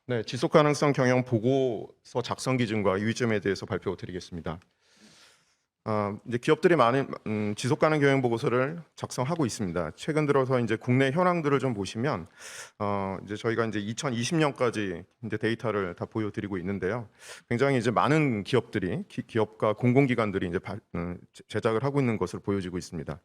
네, 지속 가능성 경영 보고서 작성 기준과 유의점에 대해서 발표드리겠습니다. 이제 기업들이 많은 지속 가능 경영 보고서를 작성하고 있습니다. 최근 들어서 이제 국내 현황들을 좀 보시면 이제 저희가 이제 2020년까지 이제 데이터를 다 보여드리고 있는데요. 굉장히 이제 많은 기업들이 기업과 공공기관들이 이제 제작을 하고 있는 것을 보여지고 있습니다.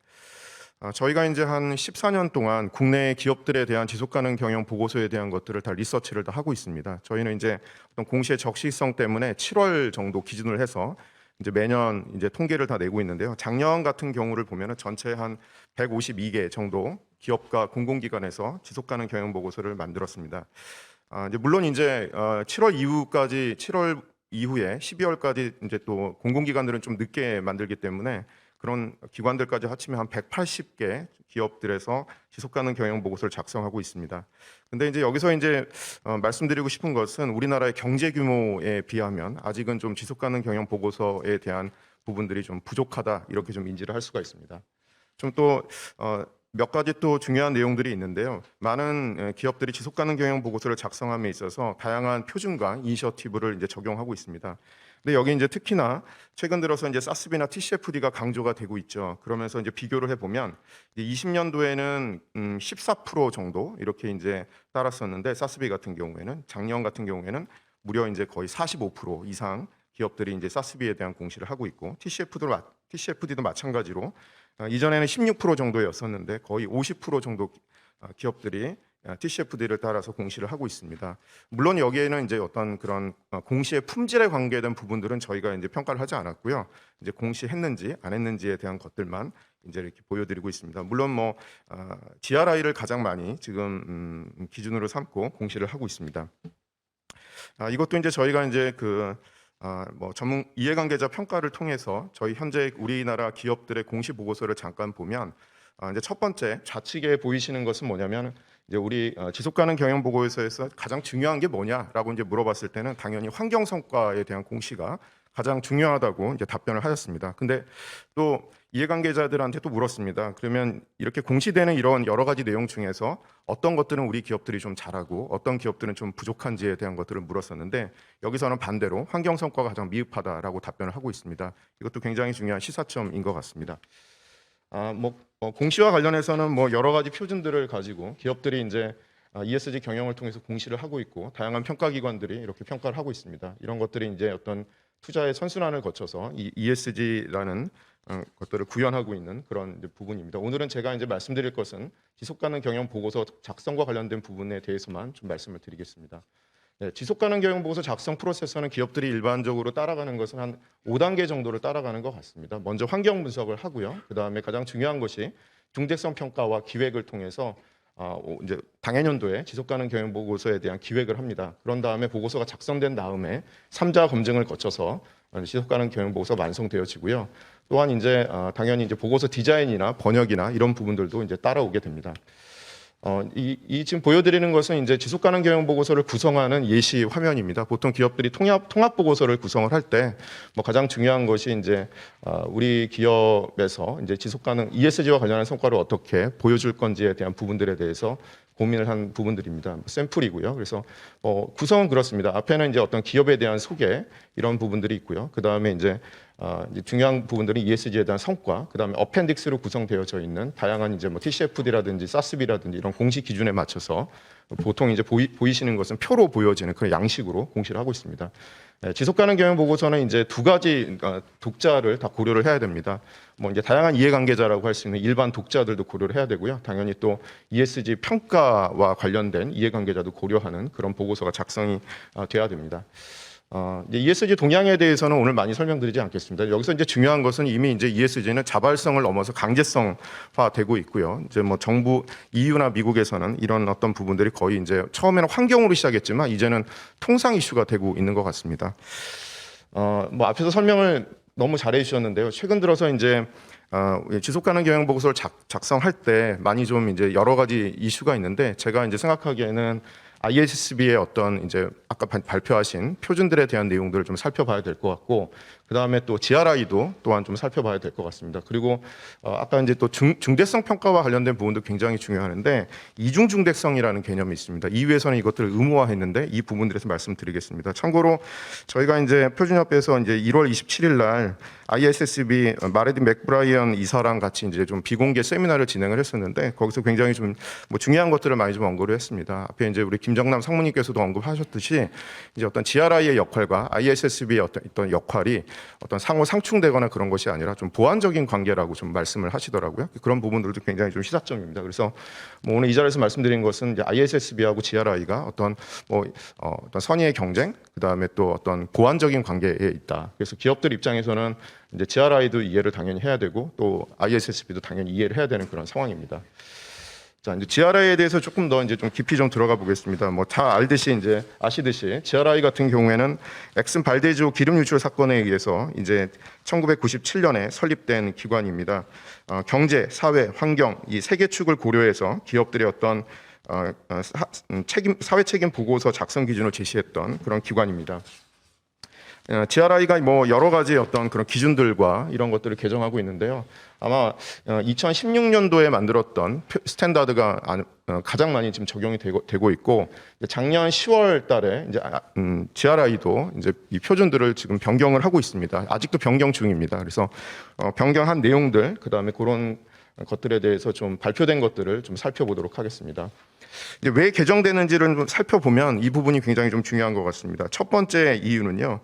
저희가 이제 한 14년 동안 국내 기업들에 대한 지속 가능 경영 보고서에 대한 것들을 다 리서치를 다 하고 있습니다. 저희는 이제 어떤 공시의 적시성 때문에 7월 정도 기준을 해서 이제 매년 이제 통계를 다 내고 있는데요. 작년 같은 경우를 보면은 전체 한 152개 정도 기업과 공공기관에서 지속 가능 경영 보고서를 만들었습니다. 이제 물론 이제 7월 이후에 12월까지 이제 또 공공기관들은 좀 늦게 만들기 때문에 그런 기관들까지 합치면 한 180개 기업들에서 지속 가능 경영 보고서를 작성하고 있습니다. 근데 이제 여기서 이제 말씀드리고 싶은 것은 우리나라의 경제 규모에 비하면 아직은 좀 지속 가능 경영 보고서에 대한 부분들이 좀 부족하다, 이렇게 좀 인지를 할 수가 있습니다. 좀 또 몇 가지 또 중요한 내용들이 있는데요. 많은 기업들이 지속 가능 경영 보고서를 작성함에 있어서 다양한 표준과 이니셔티브를 이제 적용하고 있습니다. 근데 여기 이제 특히나 최근 들어서 이제 사스비나 TCFD가 강조가 되고 있죠. 그러면서 이제 비교를 해보면 20년도에는 14% 정도 이렇게 이제 따랐었는데, 사스비 같은 경우에는 작년 같은 경우에는 무려 이제 거의 45% 이상 기업들이 이제 사스비에 대한 공시를 하고 있고, TCFD도 마찬가지로 이전에는 16% 정도였었는데 거의 50% 정도 기업들이 TCFD를 따라서 공시를 하고 있습니다. 물론 여기에는 이제 어떤 그런 공시의 품질에 관계된 부분들은 저희가 이제 평가를 하지 않았고요. 이제 공시했는지 안 했는지에 대한 것들만 이제 이렇게 보여드리고 있습니다. 물론 뭐 GRI를 가장 많이 지금 기준으로 삼고 공시를 하고 있습니다. 이것도 이제 저희가 이제 뭐 전문 이해관계자 평가를 통해서 저희 현재 우리나라 기업들의 공시 보고서를 잠깐 보면 이제 첫 번째 좌측에 보이시는 것은 뭐냐면, 이제 우리 지속 가능 경영 보고서에서 가장 중요한 게 뭐냐라고 이제 물어봤을 때는 당연히 환경 성과에 대한 공시가 가장 중요하다고 이제 답변을 하셨습니다. 근데 또 이해관계자들한테 또 물었습니다. 그러면 이렇게 공시되는 이런 여러 가지 내용 중에서 어떤 것들은 우리 기업들이 좀 잘하고 어떤 기업들은 좀 부족한지에 대한 것들을 물었었는데, 여기서는 반대로 환경 성과가 가장 미흡하다라고 답변을 하고 있습니다. 이것도 굉장히 중요한 시사점인 것 같습니다. 공시와 관련해서는 뭐 여러 가지 표준들을 가지고 기업들이 이제 ESG 경영을 통해서 공시를 하고 있고, 다양한 평가 기관들이 이렇게 평가를 하고 있습니다. 이런 것들이 이제 어떤 투자의 선순환을 거쳐서 이 ESG라는 것들을 구현하고 있는 그런 이제 부분입니다. 오늘은 제가 이제 말씀드릴 것은 지속 가능 경영 보고서 작성과 관련된 부분에 대해서만 좀 말씀을 드리겠습니다. 네, 지속 가능 경영 보고서 작성 프로세서는 기업들이 일반적으로 따라가는 것은 한 5단계 정도를 따라가는 것 같습니다. 먼저 환경 분석을 하고요. 그다음에 가장 중요한 것이 중대성 평가와 기획을 통해서 이제 당해년도에 지속 가능 경영 보고서에 대한 기획을 합니다. 그런 다음에 보고서가 작성된 다음에 3자 검증을 거쳐서 지속 가능 경영 보고서 완성되어지고요. 또한 이제 당연히 이제 보고서 디자인이나 번역이나 이런 부분들도 이제 따라오게 됩니다. 이 지금 보여드리는 것은 이제 지속 가능 경영 보고서를 구성하는 예시 화면입니다. 보통 기업들이 통합 보고서를 구성을 할 때 뭐 가장 중요한 것이 이제 우리 기업에서 이제 지속 가능 ESG와 관련한 성과를 어떻게 보여줄 건지에 대한 부분들에 대해서 고민을 한 부분들입니다. 샘플이고요. 그래서 구성은 그렇습니다. 앞에는 이제 어떤 기업에 대한 소개 이런 부분들이 있고요. 그 다음에 이제 중요한 부분들은 ESG에 대한 성과, 그 다음에 어펜딕스로 구성되어져 있는 다양한 이제 뭐 TCFD라든지 사스비라든지 이런 공시 기준에 맞춰서 보통 이제 보이시는 것은 표로 보여지는 그런 양식으로 공시를 하고 있습니다. 지속 가능 경영 보고서는 이제 두 가지 독자를 다 고려를 해야 됩니다. 뭐 이제 다양한 이해관계자라고 할 수 있는 일반 독자들도 고려를 해야 되고요. 당연히 또 ESG 평가와 관련된 이해관계자도 고려하는 그런 보고서가 작성이 돼야 됩니다. 이제 ESG 동향에 대해서는 오늘 많이 설명드리지 않겠습니다. 여기서 이제 중요한 것은 이미 이제 ESG는 자발성을 넘어서 강제성화되고 있고요. 이제 뭐 정부 EU나 미국에서는 이런 어떤 부분들이 거의 이제 처음에는 환경으로 시작했지만 이제는 통상 이슈가 되고 있는 것 같습니다. 뭐 앞에서 설명을 너무 잘해 주셨는데요. 최근 들어서 이제 지속 가능 경영 보고서를 작성할 때 많이 좀 이제 여러 가지 이슈가 있는데, 제가 이제 생각하기에는 ISSB의 어떤 이제 아까 발표하신 표준들에 대한 내용들을 좀 살펴봐야 될 것 같고, 그 다음에 또 GRI도 또한 좀 살펴봐야 될 것 같습니다. 그리고 아까 이제 또 중대성 평가와 관련된 부분도 굉장히 중요하는데 이중 중대성이라는 개념이 있습니다. 이유에서는 이것들을 의무화했는데 이 부분들에서 말씀드리겠습니다. 참고로 저희가 이제 표준협회에서 이제 1월 27일 날 ISSB 마레디 맥브라이언 이사랑 같이 이제 좀 비공개 세미나를 진행을 했었는데 거기서 굉장히 좀 뭐 중요한 것들을 많이 좀 언급을 했습니다. 앞에 이제 우리 김정남 상무님께서도 언급하셨듯이 이제 어떤 GRI의 역할과 ISSB의 어떤 역할이 어떤 상호 상충되거나 그런 것이 아니라 좀 보완적인 관계라고 좀 말씀을 하시더라고요. 그런 부분들도 굉장히 좀 시사점입니다. 그래서 뭐 오늘 이 자리에서 말씀드린 것은 이제 ISSB하고 GRI가 어떤 어떤 선의의 경쟁, 그 다음에 또 어떤 보완적인 관계에 있다. 그래서 기업들 입장에서는 이제 GRI도 이해를 당연히 해야 되고 또 ISSB도 당연히 이해를 해야 되는 그런 상황입니다. 자, 이제 GRI에 대해서 조금 더 이제 좀 깊이 좀 들어가 보겠습니다. 뭐 다 알듯이 이제 아시듯이 GRI 같은 경우에는 엑슨 발데주 기름 유출 사건에 의해서 이제 1997년에 설립된 기관입니다. 경제, 사회, 환경 이 세 개 축을 고려해서 기업들의 어떤 사회 책임 보고서 작성 기준을 제시했던 그런 기관입니다. GRI가 뭐 여러 가지 어떤 그런 기준들과 이런 것들을 개정하고 있는데요. 아마 2016년도에 만들었던 스탠다드가 가장 많이 지금 적용이 되고 있고 작년 10월 달에 이제 GRI도 이제 이 표준들을 지금 변경을 하고 있습니다. 아직도 변경 중입니다. 그래서 변경한 내용들 그다음에 그런 것들에 대해서 좀 발표된 것들을 좀 살펴보도록 하겠습니다. 이제 왜 개정되는지를 좀 살펴보면 이 부분이 굉장히 좀 중요한 것 같습니다. 첫 번째 이유는요,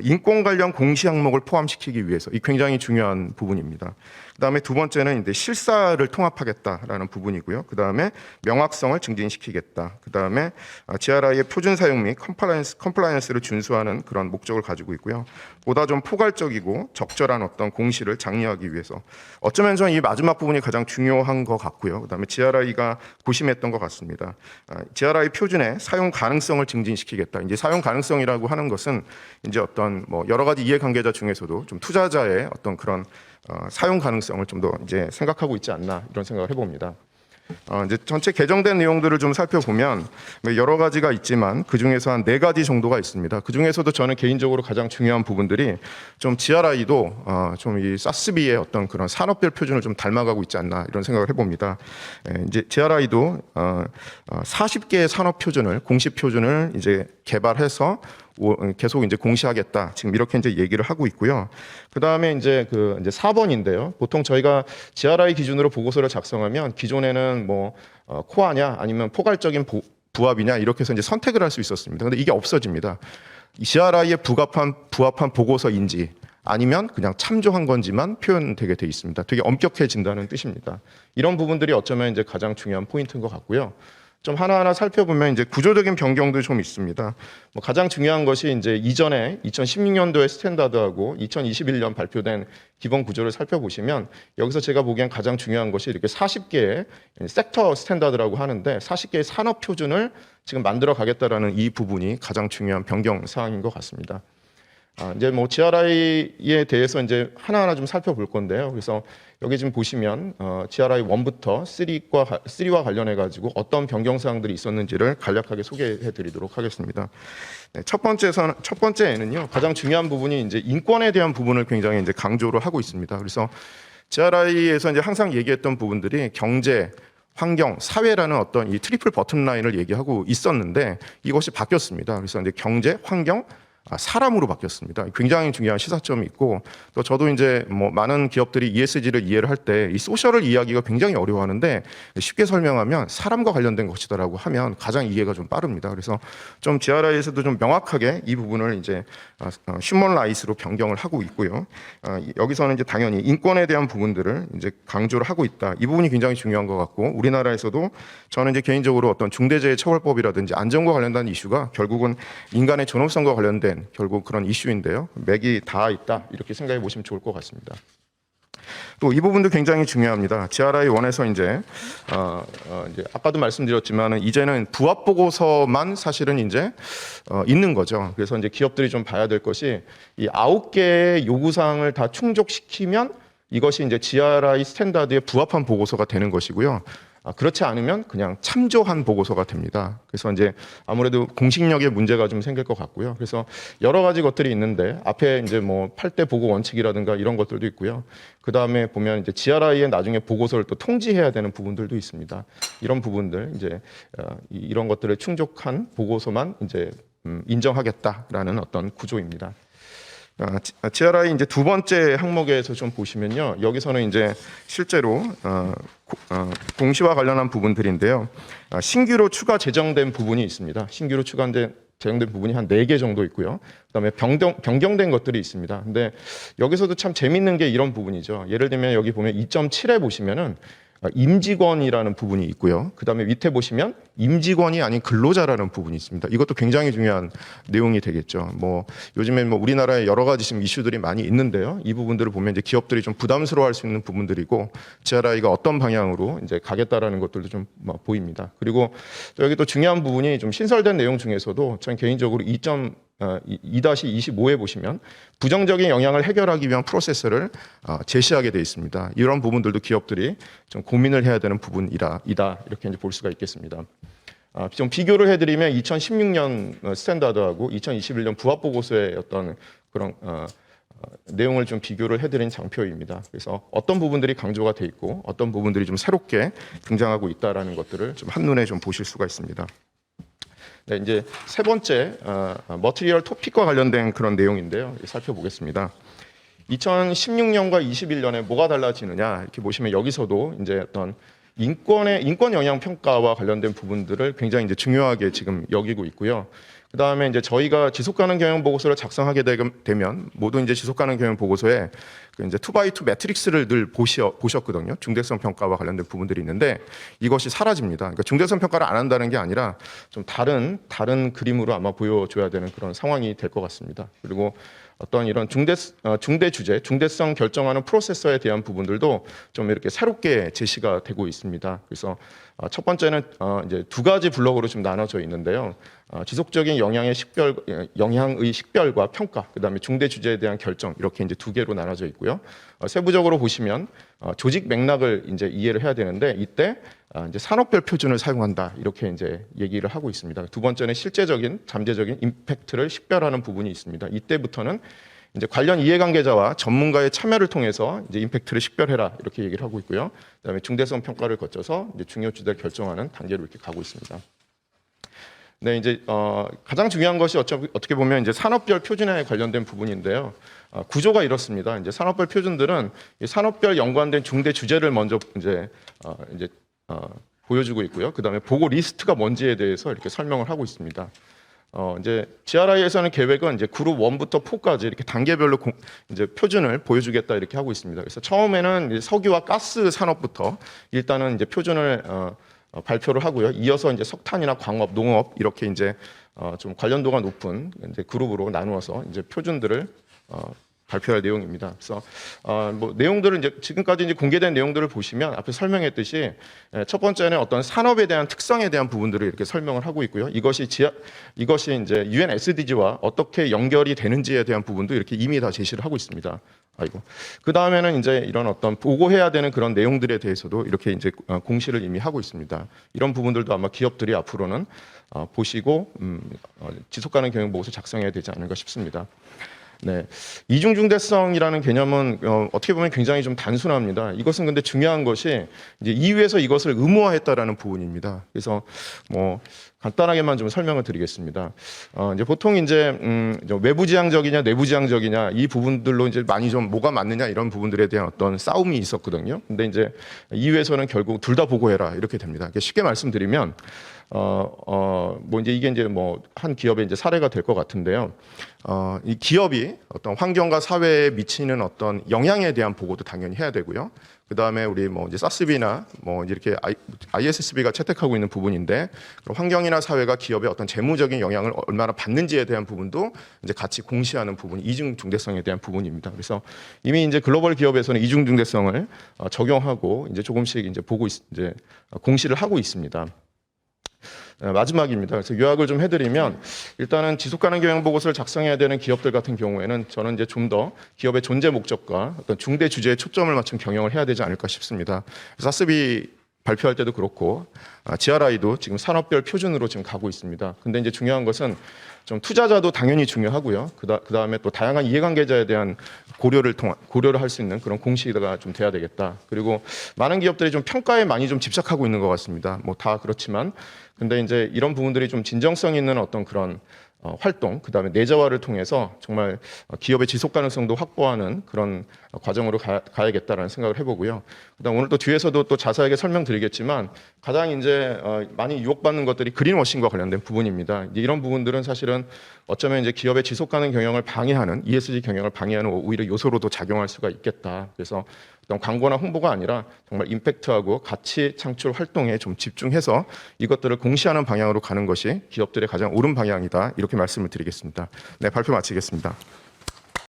인권 관련 공시 항목을 포함시키기 위해서 이 굉장히 중요한 부분입니다. 그다음에 두 번째는 이제 실사를 통합하겠다라는 부분이고요. 그다음에 명확성을 증진시키겠다. 그다음에 GRI의 표준 사용 및 컴플라이언스를 준수하는 그런 목적을 가지고 있고요. 보다 좀 포괄적이고 적절한 어떤 공시를 장려하기 위해서 어쩌면 저는 이 마지막 부분이 가장 중요한 것 같고요. 그다음에 GRI가 고심했던 것 같습니다. GRI 표준의 사용 가능성을 증진시키겠다. 이제 사용 가능성이라고 하는 것은 이제 어떤 뭐 여러 가지 이해관계자 중에서도 좀 투자자의 어떤 그런 사용 가능성을 좀 더 이제 생각하고 있지 않나 이런 생각을 해봅니다. 이제 전체 개정된 내용들을 좀 살펴보면 여러 가지가 있지만 그 중에서 한 4가지 정도가 있습니다. 그 중에서도 저는 개인적으로 가장 중요한 부분들이 좀 GRI도 좀 이 사스비의 어떤 그런 산업별 표준을 좀 닮아가고 있지 않나 이런 생각을 해봅니다. 이제 GRI도 40개의 산업 표준을 공식 표준을 이제 개발해서 계속 이제 공시하겠다. 지금 이렇게 이제 얘기를 하고 있고요. 그 다음에 이제 4번인데요. 보통 저희가 GRI 기준으로 보고서를 작성하면 기존에는 뭐 코어냐 아니면 포괄적인 부합이냐 이렇게 해서 이제 선택을 할 수 있었습니다. 근데 이게 없어집니다. GRI에 부합한 보고서인지 아니면 그냥 참조한 건지만 표현되게 돼 있습니다. 되게 엄격해진다는 뜻입니다. 이런 부분들이 어쩌면 이제 가장 중요한 포인트인 것 같고요. 좀 하나하나 살펴보면 이제 구조적인 변경도 좀 있습니다. 뭐 가장 중요한 것이 이제 이전에 2016년도의 스탠다드하고 2021년 발표된 기본 구조를 살펴보시면 여기서 제가 보기엔 가장 중요한 것이 이렇게 40개의 섹터 스탠다드라고 하는데 40개의 산업 표준을 지금 만들어 가겠다라는 이 부분이 가장 중요한 변경 사항인 것 같습니다. 이제 뭐 GRI에 대해서 이제 하나하나 좀 살펴볼 건데요. 그래서 여기 지금 보시면 GRI 1부터 3와 관련해 가지고 어떤 변경 사항들이 있었는지를 간략하게 소개해 드리도록 하겠습니다. 네, 첫 번째에는요. 가장 중요한 부분이 이제 인권에 대한 부분을 굉장히 이제 강조를 하고 있습니다. 그래서 GRI에서 이제 항상 얘기했던 부분들이 경제, 환경, 사회라는 어떤 이 트리플 버튼 라인을 얘기하고 있었는데 이것이 바뀌었습니다. 그래서 이제 경제, 환경, 사람으로 바뀌었습니다. 굉장히 중요한 시사점이 있고 또 저도 이제 뭐 많은 기업들이 ESG를 이해를 할 때 이 소셜을 이해하기가 굉장히 어려워하는데 쉽게 설명하면 사람과 관련된 것이다라고 하면 가장 이해가 좀 빠릅니다. 그래서 좀 GRI에서도 좀 명확하게 이 부분을 이제 휴먼 라이트로 변경을 하고 있고요. 여기서는 이제 당연히 인권에 대한 부분들을 이제 강조를 하고 있다. 이 부분이 굉장히 중요한 것 같고 우리나라에서도 저는 이제 개인적으로 어떤 중대재해처벌법이라든지 안전과 관련된 이슈가 결국은 인간의 존엄성과 관련된 결국 그런 이슈인데요. 맥이 닿아 있다 이렇게 생각해 보시면 좋을 것 같습니다. 또 이 부분도 굉장히 중요합니다. GRI 1에서 이제 아까도 말씀드렸지만은 이제는 부합 보고서만 사실은 이제 있는 거죠. 그래서 이제 기업들이 좀 봐야 될 것이 이 9개의 요구 사항을 다 충족시키면 이것이 이제 GRI 스탠다드에 부합한 보고서가 되는 것이고요. 그렇지 않으면 그냥 참조한 보고서가 됩니다. 그래서 이제 아무래도 공식력에 문제가 좀 생길 것 같고요. 그래서 여러 가지 것들이 있는데 앞에 이제 뭐 8대 보고 원칙이라든가 이런 것들도 있고요. 그 다음에 보면 이제 GRI의 나중에 보고서를 또 통지해야 되는 부분들도 있습니다. 이런 부분들 이제 이런 것들을 충족한 보고서만 이제 인정하겠다라는 어떤 구조입니다. GRI 이제 두 번째 항목에서 좀 보시면요, 여기서는 이제 실제로 공시와 관련한 부분들인데요, 신규로 추가 제정된 부분이 있습니다. 신규로 제정된 부분이 한 4개 정도 있고요. 그다음에 변경된 것들이 있습니다. 근데 여기서도 참 재밌는 게 이런 부분이죠. 예를 들면 여기 보면 2.7에 보시면은 임직원이라는 부분이 있고요. 그다음에 밑에 보시면 임직원이 아닌 근로자라는 부분이 있습니다. 이것도 굉장히 중요한 내용이 되겠죠. 뭐 요즘에 뭐 우리나라에 여러 가지 지금 이슈들이 많이 있는데요. 이 부분들을 보면 이제 기업들이 좀 부담스러워할 수 있는 부분들이고 GRI가 어떤 방향으로 이제 가겠다라는 것들도 좀 보입니다. 그리고 여기 또 중요한 부분이 좀 신설된 내용 중에서도 전 개인적으로 2-25에 보시면 부정적인 영향을 해결하기 위한 프로세스를 제시하게 되어 있습니다. 이런 부분들도 기업들이 좀 고민을 해야 되는 부분이다 이렇게 이제 볼 수가 있겠습니다. 좀 비교를 해드리면 2016년 스탠다드하고 2021년 부합 보고서의 어떤 그런 내용을 좀 비교를 해드린 장표입니다. 그래서 어떤 부분들이 강조가 돼 있고 어떤 부분들이 좀 새롭게 등장하고 있다라는 것들을 좀 한눈에 좀 보실 수가 있습니다. 네, 이제 세 번째 머티리얼 토픽과 관련된 그런 내용인데요. 살펴보겠습니다. 2016년과 21년에 뭐가 달라지느냐 이렇게 보시면 여기서도 이제 어떤 인권 영향 평가와 관련된 부분들을 굉장히 이제 중요하게 지금 여기고 있고요. 그 다음에 이제 저희가 지속 가능 경영 보고서를 작성하게 되면 모두 이제 지속 가능 경영 보고서에 그 이제 2x2 매트릭스를 늘 보셨거든요. 중대성 평가와 관련된 부분들이 있는데 이것이 사라집니다. 그러니까 중대성 평가를 안 한다는 게 아니라 좀 다른 그림으로 아마 보여줘야 되는 그런 상황이 될 것 같습니다. 그리고 어떤 이런 중대 주제, 중대성 결정하는 프로세서에 대한 부분들도 좀 이렇게 새롭게 제시가 되고 있습니다. 그래서 첫 번째는 이제 두 가지 블록으로 좀 나눠져 있는데요. 지속적인 영향의 식별과 평가, 그다음에 중대 주제에 대한 결정 이렇게 이제 두 개로 나눠져 있고요. 세부적으로 보시면 조직 맥락을 이제 이해를 해야 되는데 이때 이제 산업별 표준을 사용한다 이렇게 이제 얘기를 하고 있습니다. 두 번째는 실제적인 잠재적인 임팩트를 식별하는 부분이 있습니다. 이때부터는 이제 관련 이해관계자와 전문가의 참여를 통해서 이제 임팩트를 식별해라 이렇게 얘기를 하고 있고요. 그다음에 중대성 평가를 거쳐서 이제 중요 주제를 결정하는 단계로 이렇게 가고 있습니다. 네, 이제 가장 중요한 것이 어떻게 보면 이제 산업별 표준에 관련된 부분인데요. 구조가 이렇습니다. 이제 산업별 표준들은 이 산업별 연관된 중대 주제를 먼저 이제 보여주고 있고요. 그다음에 보고 리스트가 뭔지에 대해서 이렇게 설명을 하고 있습니다. 이제 GRI에서는 계획은 이제 그룹 1부터 4까지 이렇게 단계별로 이제 표준을 보여주겠다 이렇게 하고 있습니다. 그래서 처음에는 석유와 가스 산업부터 일단은 이제 표준을 발표를 하고요. 이어서 이제 석탄이나 광업, 농업 이렇게 이제 좀 관련도가 높은 이제 그룹으로 나누어서 이제 표준들을 발표할 내용입니다. 그래서 뭐 내용들을 이제 지금까지 이제 공개된 내용들을 보시면 앞에 설명했듯이 첫 번째는 어떤 산업에 대한 특성에 대한 부분들을 이렇게 설명을 하고 있고요. 이것이 이제 UN SDG와 어떻게 연결이 되는지에 대한 부분도 이렇게 이미 다 제시를 하고 있습니다. 그 다음에는 이제 이런 어떤 보고해야 되는 그런 내용들에 대해서도 이렇게 이제 공시를 이미 하고 있습니다. 이런 부분들도 아마 기업들이 앞으로는 보시고 지속가능 경영 보고서 작성해야 되지 않을까 싶습니다. 네, 이중 중대성이라는 개념은 어떻게 보면 굉장히 좀 단순합니다. 이것은 근데 중요한 것이 이제 EU에서 이것을 의무화했다라는 부분입니다. 그래서 뭐 간단하게만 좀 설명을 드리겠습니다. 이제 보통 이제 외부지향적이냐 내부지향적이냐 이 부분들로 이제 많이 좀 뭐가 맞느냐 이런 부분들에 대한 어떤 싸움이 있었거든요. 근데 이제 EU에서는 결국 둘 다 보고해라 이렇게 됩니다. 쉽게 말씀드리면 뭐 이제 이게 이제 뭐 한 기업의 이제 사례가 될 것 같은데요. 이 기업이 어떤 환경과 사회에 미치는 어떤 영향에 대한 보고도 당연히 해야 되고요. 그 다음에 우리 뭐 이제 사스비나 뭐 이렇게 ISSB가 채택하고 있는 부분인데 환경이나 사회가 기업의 어떤 재무적인 영향을 얼마나 받는지에 대한 부분도 이제 같이 공시하는 부분이 이중 중대성에 대한 부분입니다. 그래서 이미 이제 글로벌 기업에서는 이중 중대성을 적용하고 이제 조금씩 이제 이제 공시를 하고 있습니다. 마지막입니다. 그래서 요약을 좀 해드리면 일단은 지속가능 경영 보고서를 작성해야 되는 기업들 같은 경우에는 저는 이제 좀 더 기업의 존재 목적과 어떤 중대 주제에 초점을 맞춘 경영을 해야 되지 않을까 싶습니다. 사스비 발표할 때도 그렇고 GRI도 지금 산업별 표준으로 지금 가고 있습니다. 근데 이제 중요한 것은 좀 투자자도 당연히 중요하고요. 그다음에 또 다양한 이해관계자에 대한 고려를 할 수 있는 그런 공시가 좀 돼야 되겠다. 그리고 많은 기업들이 좀 평가에 많이 좀 집착하고 있는 것 같습니다. 뭐 다 그렇지만 근데 이제 이런 부분들이 좀 진정성 있는 어떤 그런 활동, 그다음에 내재화를 통해서 정말 기업의 지속 가능성도 확보하는 그런 과정으로 가야겠다라는 생각을 해보고요. 그다음 오늘 또 뒤에서도 또 자세하게 설명드리겠지만 가장 이제 많이 유혹받는 것들이 그린워싱과 관련된 부분입니다. 이런 부분들은 사실은 어쩌면 이제 기업의 지속 가능 경영을 방해하는 ESG 경영을 방해하는 오히려 요소로도 작용할 수가 있겠다. 그래서 어떤 광고나 홍보가 아니라 정말 임팩트하고 가치 창출 활동에 좀 집중해서 이것들을 공시하는 방향으로 가는 것이 기업들의 가장 옳은 방향이다. 이렇게 말씀을 드리겠습니다. 네, 발표 마치겠습니다.